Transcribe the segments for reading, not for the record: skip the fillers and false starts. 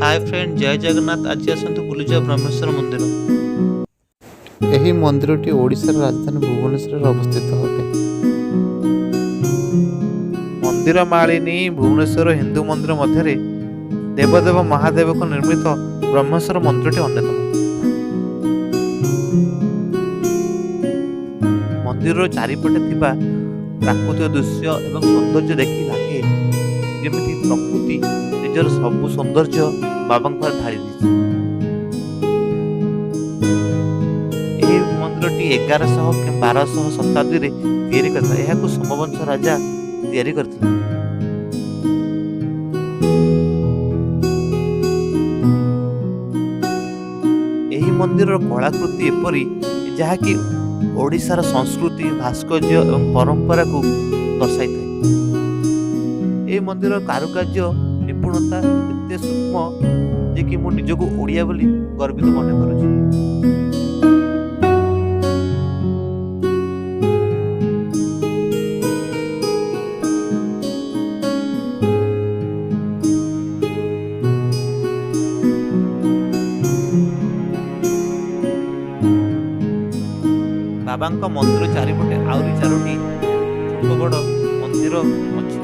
Hi friend, जय जगन्नाथ। आज आसतु बुलीजा ब्रह्मेश्वर मंदिर। ଏହି ମନ୍ଦିରଟି ଓଡ଼ିଶାର ରାଜଧାନୀ ଭୁବନେଶ୍ୱରରେ ଅବସ୍ଥିତ ଅଟେ। ମନ୍ଦିର ମାଳିନୀ ଭୁବନେଶ୍ୱର ହିନ୍ଦୁ ମନ୍ଦିର ମଧ୍ୟରେ ଦେବଦେବ ମହାଦେବଙ୍କ ନିର୍ମିତ ବ୍ରହ୍ମେଶ୍ୱର ମନ୍ଦିରଟି ଅନ୍ୟତମ। ମନ୍ଦିରର ଚାରିପଟେ ଥିବା ପ୍ରାକୃତିକ ଦୃଶ୍ୟ ଏବଂ ସୌନ୍ଦର୍ଯ୍ୟ ଦେଖି ଲାଗେ ଯେମିତି ପ୍ରକୃତି ନିଜର ସବୁ ସୌନ୍ଦର୍ଯ୍ୟ ବାବାଙ୍କ ପାଖରେ ଢାଳି ଦେଇଛି। ଏହି ମନ୍ଦିରଟି 1100 କି 1200 ଶତାବ୍ଦୀରେ ତିଆରି କରିଥିଲା। ଏହାକୁ ସୋମବଂଶ ରାଜା ତିଆରି କରିଥିଲେ। ଏହି ମନ୍ଦିରର କଳାକୃତି ଏପରି ଯାହାକି ଓଡ଼ିଶାର ସଂସ୍କୃତି, ଭାସ୍କର୍ଯ୍ୟ ଏବଂ ପରମ୍ପରାକୁ ଦର୍ଶାଇଥାଏ। ଏହି ମନ୍ଦିରର କାରୁକାର୍ଯ୍ୟ ନିପୁଣତା ଏତେ ସୂକ୍ଷ୍ମ ଯେ କି ମୁଁ ନିଜକୁ ଓଡ଼ିଆ ବୋଲି ଗର୍ବିତ ମନେ କରୁଛି। ବାବାଙ୍କ ମନ୍ଦିର ଚାରିପଟେ ଆହୁରି 4ଟି ଛୋଟ ବଡ଼ ମନ୍ଦିର ଅଛି।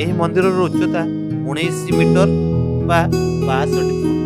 ଏହି ମନ୍ଦିରର ଉଚ୍ଚତା 19 ମିଟର ବା 62 ଫୁଟ।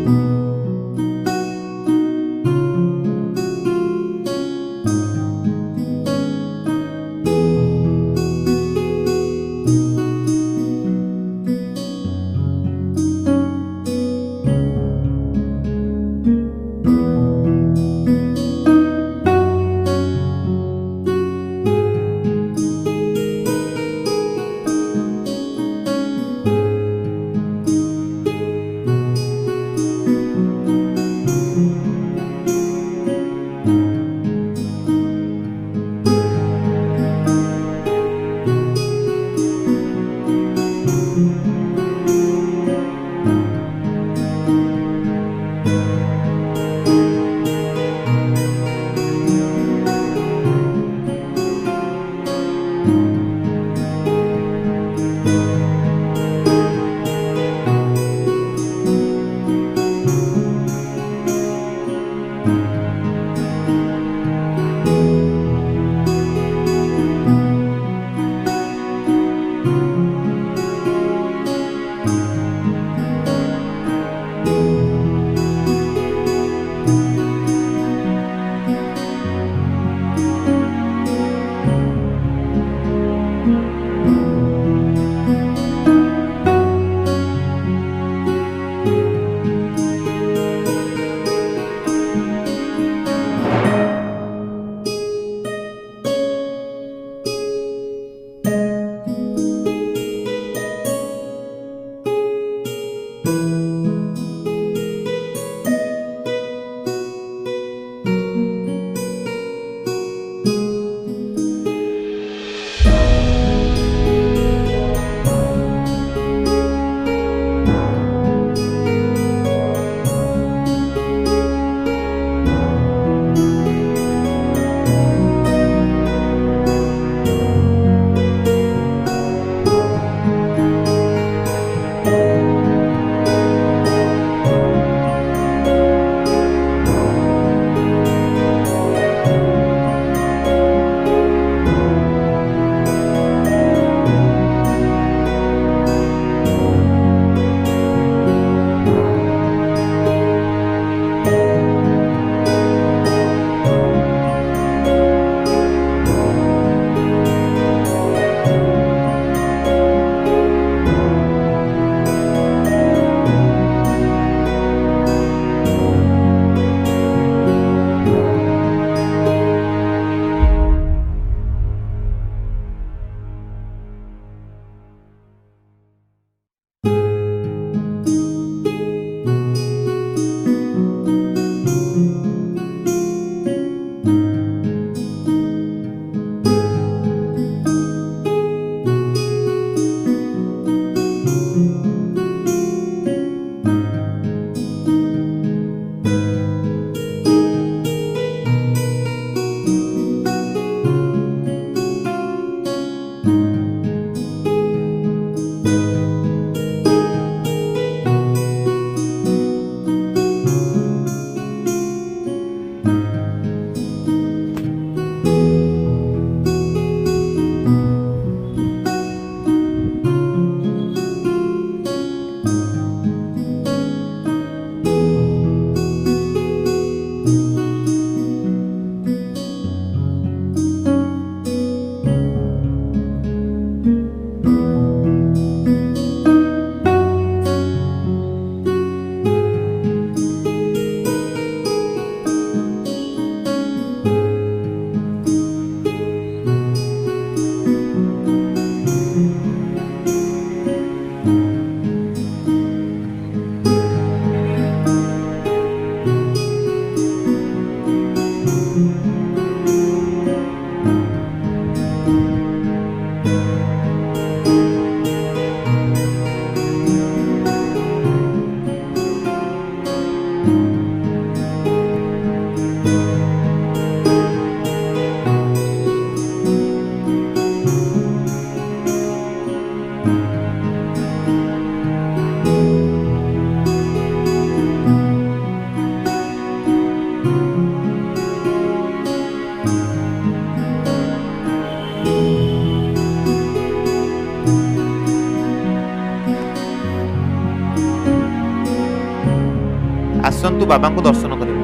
ଆସନ୍ତୁ ବାବାଙ୍କୁ ଦର୍ଶନ କରିବା।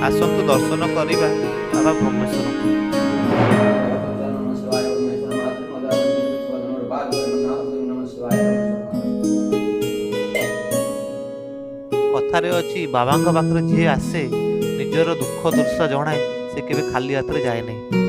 ଆସନ୍ତୁ ଦର୍ଶନ କରିବା ବାବା ବ୍ରହ୍ମେଶ୍ୱରଙ୍କୁ। କଥାରେ ଅଛି ବାବାଙ୍କ ପାଖରେ ଯିଏ ଆସେ ନିଜର ଦୁଃଖ ଦୁର୍ଦଶା ଜଣାଏ ସେ କେବେ ଖାଲି ହାତରେ ଯାଏ ନାହିଁ।